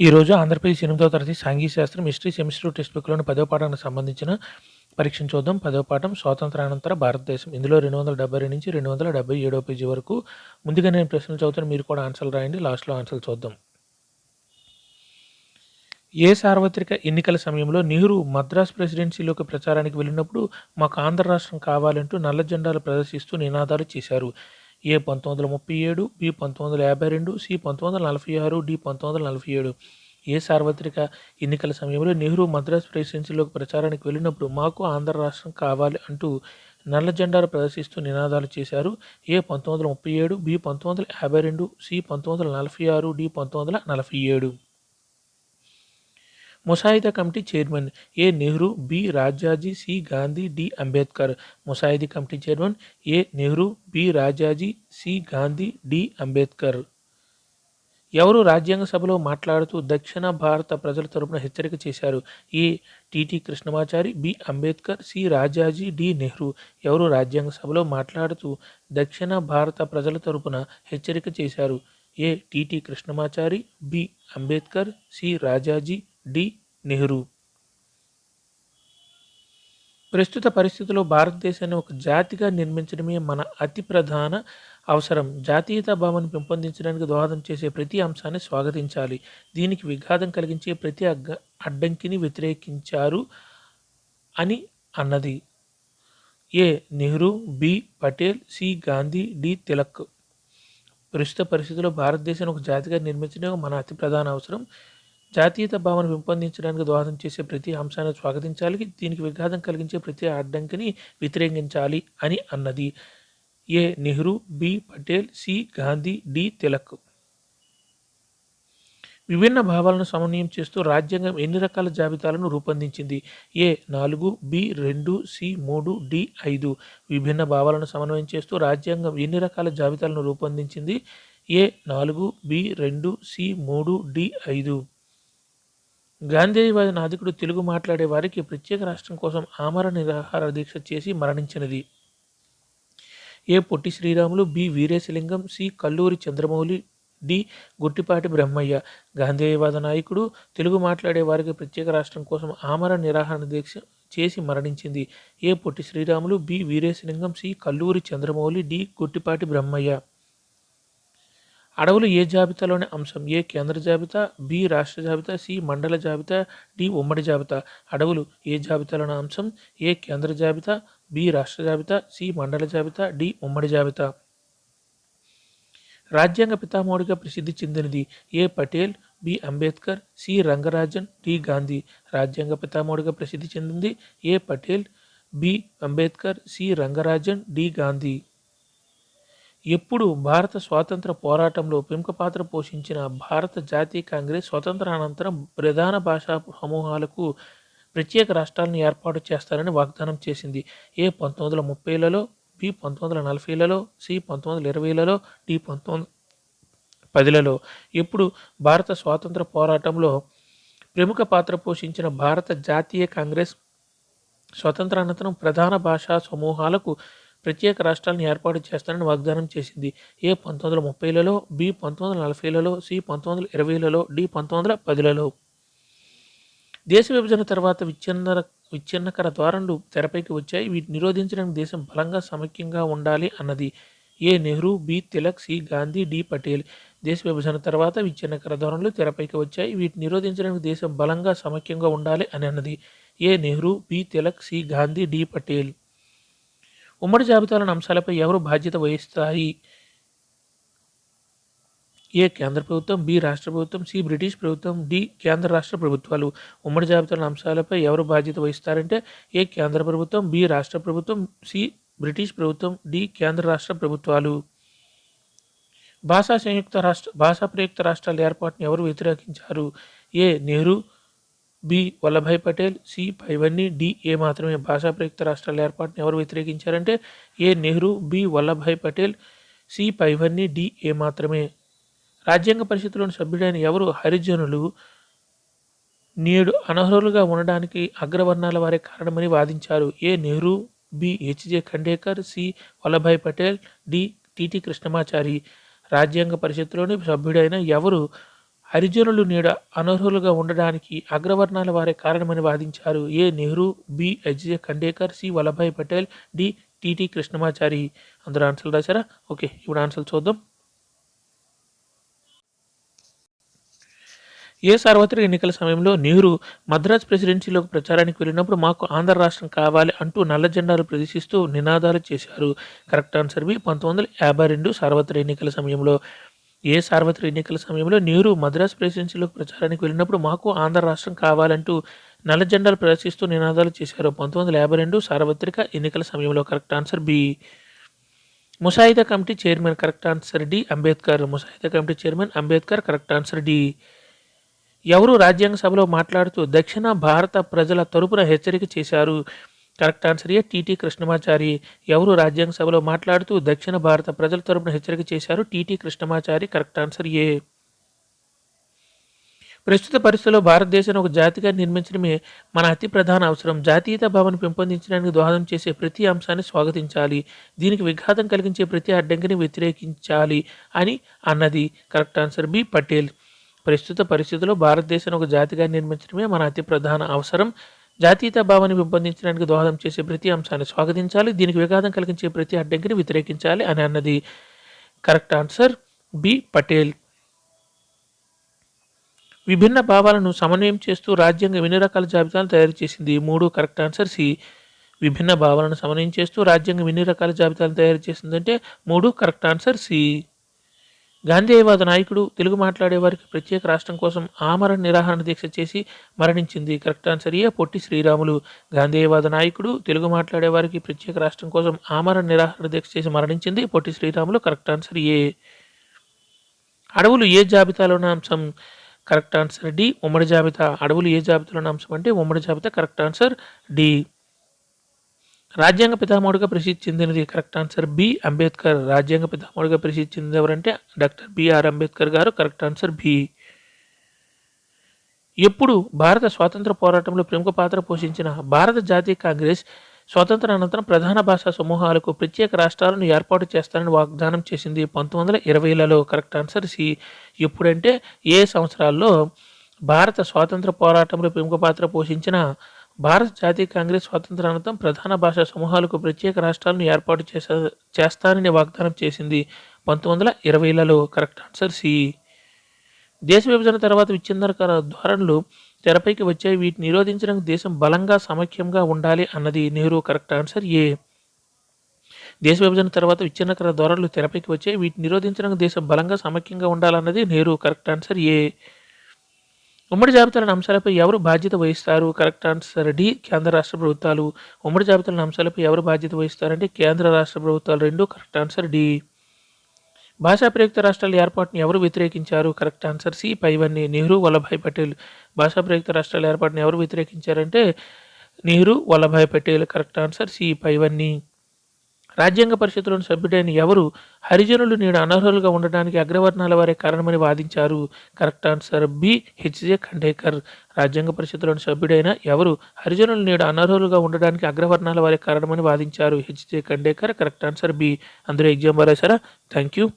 ఈరోజు ఆంధ్రప్రదేశ్ 8వ తరగతి సాంఘిక శాస్త్రం హిస్టరీ సెమిస్టర్ టెక్స్ట్ బుక్‌లోని 10వ పాఠానికి సంబంధించిన పరీక్షను చూద్దాం. 10వ పాఠం స్వాతంత్రానంతర భారతదేశం. ఇందులో 272 నుంచి 277వ పేజీ వరకు. ముందుగా నేను ప్రశ్నలు చదువుతాను. మీరు కూడా ఆన్సర్లు రాయండి. లాస్ట్‌లో ఆన్సర్లు చూద్దాం. ఏ సార్వత్రిక ఎన్నికల సమయంలో నెహ్రూ మద్రాస్ ప్రెసిడెన్సీలోకి ప్రచారానికి వెళ్ళినప్పుడు మాకు ఆంధ్ర రాష్ట్రం కావాలంటూ నల్ల జెండాలు ప్రదర్శిస్తూ నినాదాలు చేశారు? A 1937, B 1952, C 1946, D 1947. ఏ సార్వత్రిక ఎన్నికల సమయంలో నెహ్రూ మద్రాస్ ప్రెసిడెన్సీలోకి ప్రచారానికి వెళ్ళినప్పుడు మాకు ఆంధ్ర రాష్ట్రం కావాలి అంటూ నల్ల జెండాలు ప్రదర్శిస్తూ నినాదాలు చేశారు? A 1937, B 1952, C 1946, D 1947. ముసాయిదా committee chairman A Nehru, B Rajaji, C Gandhi, D Ambedkar. ముసాయిదా committee chairman A Nehru, B Rajaji, C Gandhi, D Ambedkar. ఎవరు రాజ్యాంగ సభలో మాట్లాడుతూ దక్షిణ భారత ప్రజల తరపున హెచ్చరిక చేశారు? A TT Krishnamachari, B Ambedkar, C Rajaji, D Nehru. ఎవరు రాజ్యాంగ సభలో మాట్లాడుతూ దక్షిణ భారత ప్రజల తరపున హెచ్చరిక చేశారు? A TT Krishnamachari, B Ambedkar, C Rajaji, D Nehru. ప్రస్తుత పరిస్థితుల్లో భారతదేశాన్ని ఒక జాతిగా నిర్మించడమే మన అతి ప్రధాన అవసరం. జాతీయతా భావాన్ని పెంపొందించడానికి దోహదం చేసే ప్రతి అంశాన్ని స్వాగతించాలి. దీనికి విఘాతం కలిగించే ప్రతి అడ్డంకిని వ్యతిరేకించారు అని అన్నది? A Nehru, B Patel, C Gandhi, D Tilak. ప్రస్తుత పరిస్థితుల్లో భారతదేశాన్ని ఒక జాతిగా నిర్మించడం మన అతి ప్రధాన అవసరం. జాతీయత భావన పెంపొందించడానికి దోహదం చేసే ప్రతి అంశాన్ని స్వాగతించాలి. దీనికి విఘాతం కలిగించే ప్రతి అడ్డంకిని వ్యతిరేకించాలి అని అన్నది? A Nehru, B Patel, C Gandhi, D Tilak. విభిన్న భావాలను సమన్వయం చేస్తూ రాజ్యాంగం ఎన్ని రకాల జాబితాలను రూపొందించింది? A 4, B 2, C 3, D 5. విభిన్న భావాలను సమన్వయం చేస్తూ రాజ్యాంగం ఎన్ని రకాల జాబితాలను రూపొందించింది? A 4, B 2, C 3, D 5. గాంధేయవాది నాయకుడు తెలుగు మాట్లాడే వారికి ప్రత్యేక రాష్ట్రం కోసం ఆమర నిరాహార దీక్ష చేసి మరణించినది? A Potti Sriramulu, B Veeresalingam, C Kalluri Chandramouli, D Guttipati Brahmaiah. గాంధేయవాద నాయకుడు తెలుగు మాట్లాడే వారికి ప్రత్యేక రాష్ట్రం కోసం ఆమర నిరాహార దీక్ష చేసి మరణించింది? A Potti Sriramulu, B Veeresalingam, C Kalluri Chandramouli, D Guttipati Brahmaiah. అడవులు ఏ జాబితాలోని అంశం? ఏ కేంద్ర జాబితా, బి రాష్ట్ర జాబితా, సి మండల జాబితా, డి ఉమ్మడి జాబితా. అడవులు ఏ జాబితాలోని అంశం? ఏ కేంద్ర జాబితా, బి రాష్ట్ర జాబితా, సి మండల జాబితా, డి ఉమ్మడి జాబితా. రాజ్యాంగ పితామహుడిగా ప్రసిద్ధి చెందినది? A Patel, B Ambedkar, C Rangarajan, D Gandhi. రాజ్యాంగ పితామహుడిగా ప్రసిద్ధి చెందింది A Patel, B Ambedkar, C Rangarajan, D Gandhi. ఎప్పుడు భారత స్వాతంత్ర పోరాటంలో ప్రముఖ పాత్ర పోషించిన భారత జాతీయ కాంగ్రెస్ స్వతంత్రానంతరం ప్రధాన భాషా సమూహాలకు ప్రత్యేక రాష్ట్రాలను ఏర్పాటు చేస్తారని వాగ్దానం చేసింది? ఏ 1930లలో, బి 1940లలో, సి 1920లలో, డి 1910లలో. ఎప్పుడు భారత స్వాతంత్ర పోరాటంలో ప్రముఖ పాత్ర పోషించిన భారత జాతీయ కాంగ్రెస్ స్వతంత్రానంతరం ప్రధాన భాషా సమూహాలకు ప్రత్యేక రాష్ట్రాలను ఏర్పాటు చేస్తానని వాగ్దానం చేసింది? ఏ 1930లలో, బి 1940లలో, సి 1920లలో, డి 1910లలో. దేశ విభజన తర్వాత విచ్ఛిన్నకర ధోరణులు తెరపైకి వచ్చాయి. వీటిని నిరోధించడానికి దేశం బలంగా సమైక్యంగా ఉండాలి అన్నది? A Nehru, B Tilak, C Gandhi, D Patel. దేశ విభజన తర్వాత విచ్ఛిన్నకర ధోరణులు తెరపైకి వచ్చాయి. వీటిని నిరోధించడానికి దేశం బలంగా సమైక్యంగా ఉండాలి అని అన్నది? A Nehru, B Tilak, C Gandhi, D Patel. ఉమ్మడి జాబితాలోని అంశాలపై ఎవరు బాధ్యత వహిస్తాయి? ఏ కేంద్ర ప్రభుత్వం, బి రాష్ట్ర ప్రభుత్వం, సి బ్రిటిష్ ప్రభుత్వం, డి కేంద్ర రాష్ట్ర ప్రభుత్వాలు. ఉమ్మడి జాబితాలోని అంశాలపై ఎవరు బాధ్యత వహిస్తారంటే ఏ కేంద్ర ప్రభుత్వం, బి రాష్ట్ర ప్రభుత్వం, సి బ్రిటిష్ ప్రభుత్వం, డి కేంద్ర రాష్ట్ర ప్రభుత్వాలు. భాషా ప్రయుక్త రాష్ట్రాల ఏర్పాటును ఎవరు వ్యతిరేకించారు? ఏ నెహ్రూ, బి వల్లభాయ్ పటేల్, సి పైవన్నీ, డి ఏ మాత్రమే. భాషా ప్రయుక్త రాష్ట్రాల ఏర్పాటును ఎవరు వ్యతిరేకించారంటే ఏ నెహ్రూ, బి వల్లభాయ్ పటేల్, సి పైవన్నీ, డి ఏ మాత్రమే. రాజ్యాంగ పరిషత్తులోని సభ్యుడైన ఎవరు హరిజనులు నేడు అనర్హులుగా ఉండడానికి అగ్రవర్ణాల వారే కారణమని వాదించారు? A Nehru, B HJ Khandekar, C Vallabhbhai Patel, D TT Krishnamachari. రాజ్యాంగ పరిషత్తులోని సభ్యుడైన ఎవరు హరిజనులు నేడు అనర్హులుగా ఉండడానికి అగ్రవర్ణాల వారే కారణమని వాదించారు. A Nehru, B HJ Khandekar, C Vallabhbhai Patel, D TT Krishnamachari. అందరూ ఆన్సర్లు రాశారా? ఓకే, ఇప్పుడు ఆన్సర్లు చూద్దాం. ఏ సార్వత్రిక ఎన్నికల సమయంలో నెహ్రూ మద్రాస్ ప్రెసిడెన్సీలోకి ప్రచారానికి వెళ్ళినప్పుడు మాకు ఆంధ్ర రాష్ట్రం కావాలి అంటూ నల్ల జెండాలు ప్రదర్శిస్తూ నినాదాలు చేశారు? కరెక్ట్ ఆన్సర్ బి 1952 సార్వత్రిక ఎన్నికల సమయంలో. ఏ సార్వత్రిక ఎన్నికల సమయంలో నెహ్రూ మద్రాస్ ప్రెసిడెన్సీలోకి ప్రచారానికి వెళ్ళినప్పుడు మాకు ఆంధ్ర రాష్ట్రం కావాలంటూ నల్ల జెండాలు ప్రదర్శిస్తూ నినాదాలు చేశారు? 1952 సార్వత్రిక ఎన్నికల సమయంలో. Correct answer B. ముసాయిదా committee chairman. Correct answer D Ambedkar. ముసాయిదా committee chairman Ambedkar. Correct answer D. ఎవరు రాజ్యాంగ సభలో మాట్లాడుతూ దక్షిణ భారత ప్రజల తరపున హెచ్చరిక చేశారు? కరెక్ట్ ఆన్సర్ ఏ టిటి కృష్ణమాచారి. ఎవరు రాజ్యాంగ సభలో మాట్లాడుతూ దక్షిణ భారత ప్రజల తరపున హెచ్చరిక చేశారు? టిటి కృష్ణమాచారి. కరెక్ట్ ఆన్సర్ ఏ. ప్రస్తుత పరిస్థితుల్లో భారతదేశాన్ని ఒక జాతిగా నిర్మించడమే మన అతి ప్రధాన అవసరం. జాతీయత భావాన్ని పెంపొందించడానికి దోహదం చేసే ప్రతి అంశాన్ని స్వాగతించాలి. దీనికి విఘాతం కలిగించే ప్రతి అడ్డంకిని వ్యతిరేకించాలి అని అన్నది. Correct answer B Patel. ప్రస్తుత పరిస్థితుల్లో భారతదేశాన్ని ఒక జాతిగా నిర్మించడమే మన అతి ప్రధాన అవసరం. జాతీయత భావాన్ని పెంపొందించడానికి దోహదం చేసే ప్రతి అంశాన్ని స్వాగతించాలి. దీనికి విఘాతం కలిగించే ప్రతి అడ్డంకిని వ్యతిరేకించాలి అని అన్నది. Correct answer B Patel. విభిన్న భావాలను సమన్వయం చేస్తూ రాజ్యాంగం ఎన్ని రకాల జాబితాలను తయారు చేసింది? 3. Correct answer C. విభిన్న భావాలను సమన్వయం చేస్తూ రాజ్యాంగం ఎన్ని రకాల జాబితాలను తయారు చేసిందంటే 3. Correct answer C. గాంధేయవాద నాయకుడు తెలుగు మాట్లాడేవారికి ప్రత్యేక రాష్ట్రం కోసం ఆమరణ నిరాహరణ దీక్ష చేసి మరణించింది? కరెక్ట్ ఆన్సర్ ఏ పొట్టి శ్రీరాములు. గాంధేయవాద నాయకుడు తెలుగు మాట్లాడేవారికి ప్రత్యేక రాష్ట్రం కోసం ఆమరణ నిరాహరణ దీక్ష చేసి మరణించింది? పొట్టి శ్రీరాములు. కరెక్ట్ ఆన్సర్ ఏ. అడవులు ఏ జాబితాలోని అంశం? కరెక్ట్ ఆన్సర్ డి ఉమ్మడి జాబితా. అడవులు ఏ జాబితాలోని అంశం అంటే ఉమ్మడి జాబితా. Correct answer D. రాజ్యాంగ పితామహుడిగా ప్రసిద్ధి చెందినది? Correct answer B Ambedkar. రాజ్యాంగ పితామహుడిగా ప్రసిద్ధి చెందినది ఎవరంటే డాక్టర్ బిఆర్ అంబేద్కర్ గారు. Correct answer B. ఎప్పుడు భారత స్వాతంత్ర పోరాటంలో ప్రముఖ పాత్ర పోషించిన భారత జాతీయ కాంగ్రెస్ స్వాతంత్ర అనంతరం ప్రధాన భాషా సమూహాలకు ప్రత్యేక రాష్ట్రాలను ఏర్పాటు చేస్తారని వాగ్దానం చేసింది? 1920లలో. Correct answer C. ఎప్పుడంటే ఏ సంవత్సరాల్లో భారత స్వాతంత్ర పోరాటంలో ప్రముఖ పాత్ర పోషించిన భారత జాతీయ కాంగ్రెస్ స్వాతంత్ర అనంతరం ప్రధాన భాషా సమూహాలకు ప్రత్యేక రాష్ట్రాలను ఏర్పాటు చేస్తానని వాగ్దానం చేసింది? 1920లలో. Correct answer C. దేశ విభజన తర్వాత విచ్ఛిన్నకర ధోరణులు తెరపైకి వచ్చాయి. వీటిని నిరోధించడానికి దేశం బలంగా సమైక్యంగా ఉండాలి అన్నది నెహ్రూ. కరెక్ట్ ఆన్సర్ ఏ. దేశ విభజన తర్వాత విచ్ఛిన్నకర ధోరణులు తెరపైకి వచ్చాయి. వీటిని నిరోధించడానికి దేశం బలంగా సమైక్యంగా ఉండాలన్నది నెహ్రూ. కరెక్ట్ ఆన్సర్ ఏ. ఉమ్మడి జాబితాలోని అంశాలపై ఎవరు బాధ్యత వహిస్తారు? కరెక్ట్ ఆన్సర్ డి కేంద్ర రాష్ట్ర ప్రభుత్వాలు. ఉమ్మడి జాబితాలోని అంశాలపై ఎవరు బాధ్యత వహిస్తారంటే కేంద్ర రాష్ట్ర ప్రభుత్వాలు. 2. Correct answer D. భాషా ప్రయుక్త రాష్ట్రాల ఏర్పాటును ఎవరు వ్యతిరేకించారు? కరెక్ట్ ఆన్సర్ సి పైవన్నీ. నెహ్రూ, వల్లభాయ్ పటేల్. భాషా ప్రయుక్త రాష్ట్రాల ఏర్పాటును ఎవరు వ్యతిరేకించారంటే Nehru, Vallabhbhai Patel. Correct answer C పైవన్నీ. రాజ్యాంగ పరిషత్తులోని సభ్యుడైన ఎవరు హరిజనులు నేడు అనర్హులుగా ఉండడానికి అగ్రవర్ణాల వారే కారణమని వాదించారు? Correct answer B HJ Khandekar. రాజ్యాంగ పరిషత్తులోని సభ్యుడైన ఎవరు హరిజనులు నేడు అనర్హులుగా ఉండడానికి అగ్రవర్ణాల వారే కారణమని వాదించారు? HJ Khandekar. Correct answer B. అందరూ ఎగ్జామ్ రాశారా? Thank you.